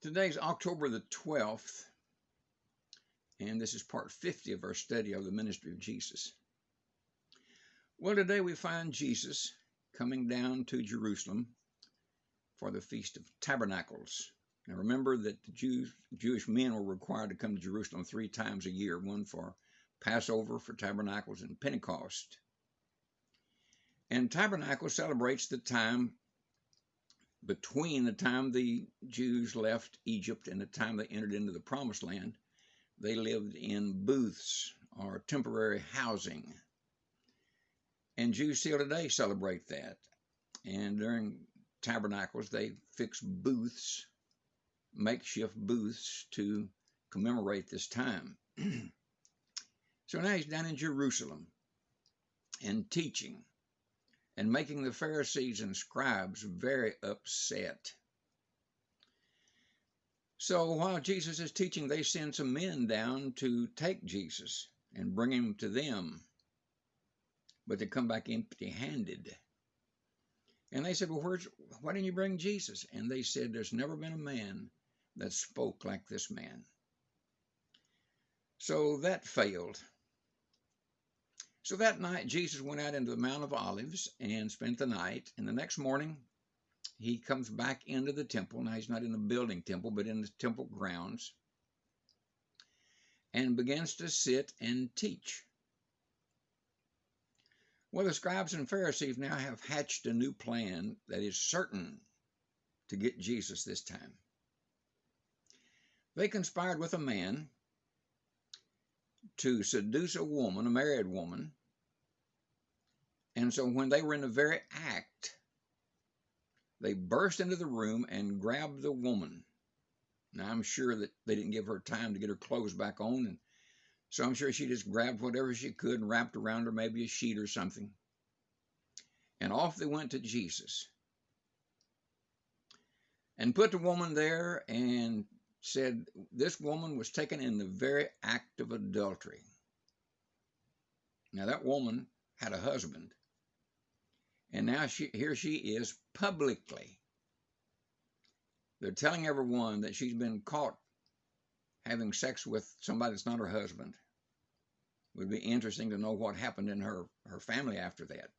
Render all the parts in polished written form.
Today's October the 12th, and this is part 50 of our study of the ministry of Jesus. Well, today we find Jesus coming down to Jerusalem for the Feast of Tabernacles. Now remember that the Jewish men were required to come to Jerusalem 3 times a year, one for Passover, for Tabernacles, and Pentecost. And Tabernacle celebrates the time between the time the Jews left Egypt and the time they entered into the Promised Land. They lived in booths or temporary housing. And Jews still today celebrate that. And during Tabernacles, they fix booths, makeshift booths, to commemorate this time. So now he's down in Jerusalem and teaching and making the Pharisees and scribes very upset. So while Jesus is teaching, they send some men down to take Jesus and bring him to them. But they come back empty-handed. And they said, well, why didn't you bring Jesus? And they said, there's never been a man that spoke like this man. So that failed. So that night, Jesus went out into the Mount of Olives and spent the night. And the next morning, he comes back into the temple. Now, he's not in the building temple, but in the temple grounds. And begins to sit and teach. Well, the scribes and Pharisees now have hatched a new plan that is certain to get Jesus this time. They conspired with a man to seduce a woman, a married woman. And so when they were in the very act, they burst into the room and grabbed the woman. Now, I'm sure that they didn't give her time to get her clothes back on. And so I'm sure she just grabbed whatever she could and wrapped around her, maybe a sheet or something. And off they went to Jesus. And put the woman there and said, this woman was taken in the very act of adultery. Now, that woman had a husband. And now here she is publicly. They're telling everyone that she's been caught having sex with somebody that's not her husband. It would be interesting to know what happened in her family after that.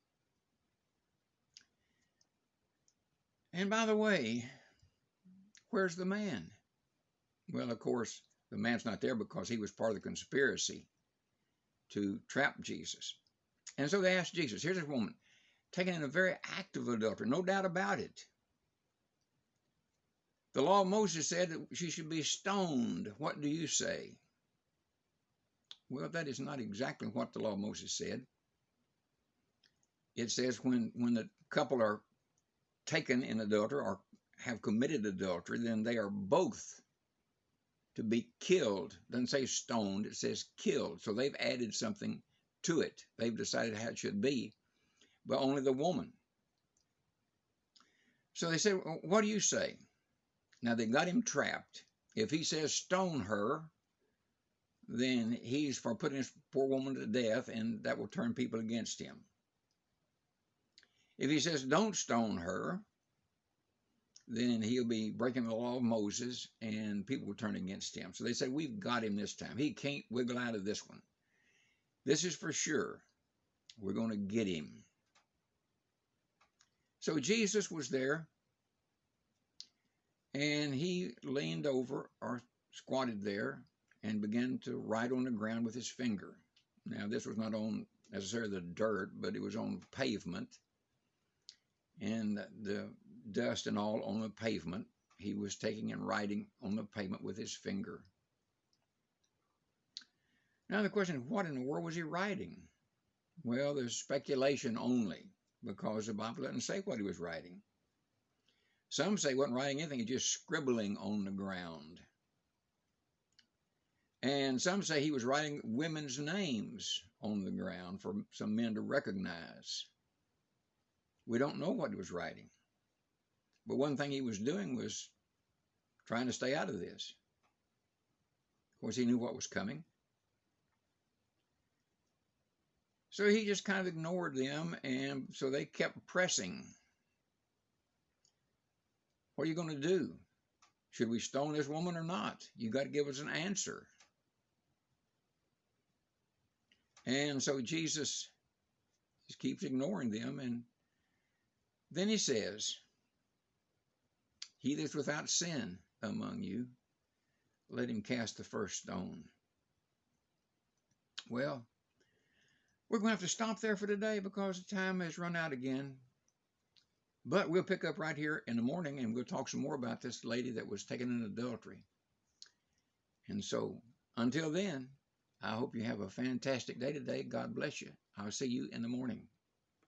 And by the way, where's the man? Well, of course, the man's not there because he was part of the conspiracy to trap Jesus. And so they asked Jesus, here's this woman taken in a very act of adultery, no doubt about it. The law of Moses said that she should be stoned. What do you say? Well, that is not exactly what the law of Moses said. It says when the couple are taken in adultery or have committed adultery, then they are both to be killed. It doesn't say stoned, it says killed. So they've added something to it. They've decided how it should be, but only the woman. So they said, well, what do you say? Now they got him trapped. If he says stone her, then he's for putting this poor woman to death, and that will turn people against him. If he says don't stone her, then he'll be breaking the law of Moses, and people will turn against him. So they said, we've got him this time. He can't wiggle out of this one. This is for sure. We're going to get him. So Jesus was there, and he leaned over or squatted there and began to write on the ground with his finger. Now, this was not on necessarily the dirt, but it was on pavement, and the dust and all on the pavement. He was taking and writing on the pavement with his finger. Now the question is, what in the world was he writing? Well, there's speculation only, because the Bible doesn't say what he was writing. Some say he wasn't writing anything, he's just scribbling on the ground. And some say he was writing women's names on the ground for some men to recognize. We don't know what he was writing. But one thing he was doing was trying to stay out of this. Of course, he knew what was coming. So he just kind of ignored them, and so they kept pressing. What are you going to do? Should we stone this woman or not? You got to give us an answer. And so Jesus just keeps ignoring them. And then he says, he that's without sin among you, let him cast the first stone. Well, we're going to have to stop there for today because the time has run out again. But we'll pick up right here in the morning and we'll talk some more about this lady that was taken in adultery. And so until then, I hope you have a fantastic day today. God bless you. I'll see you in the morning.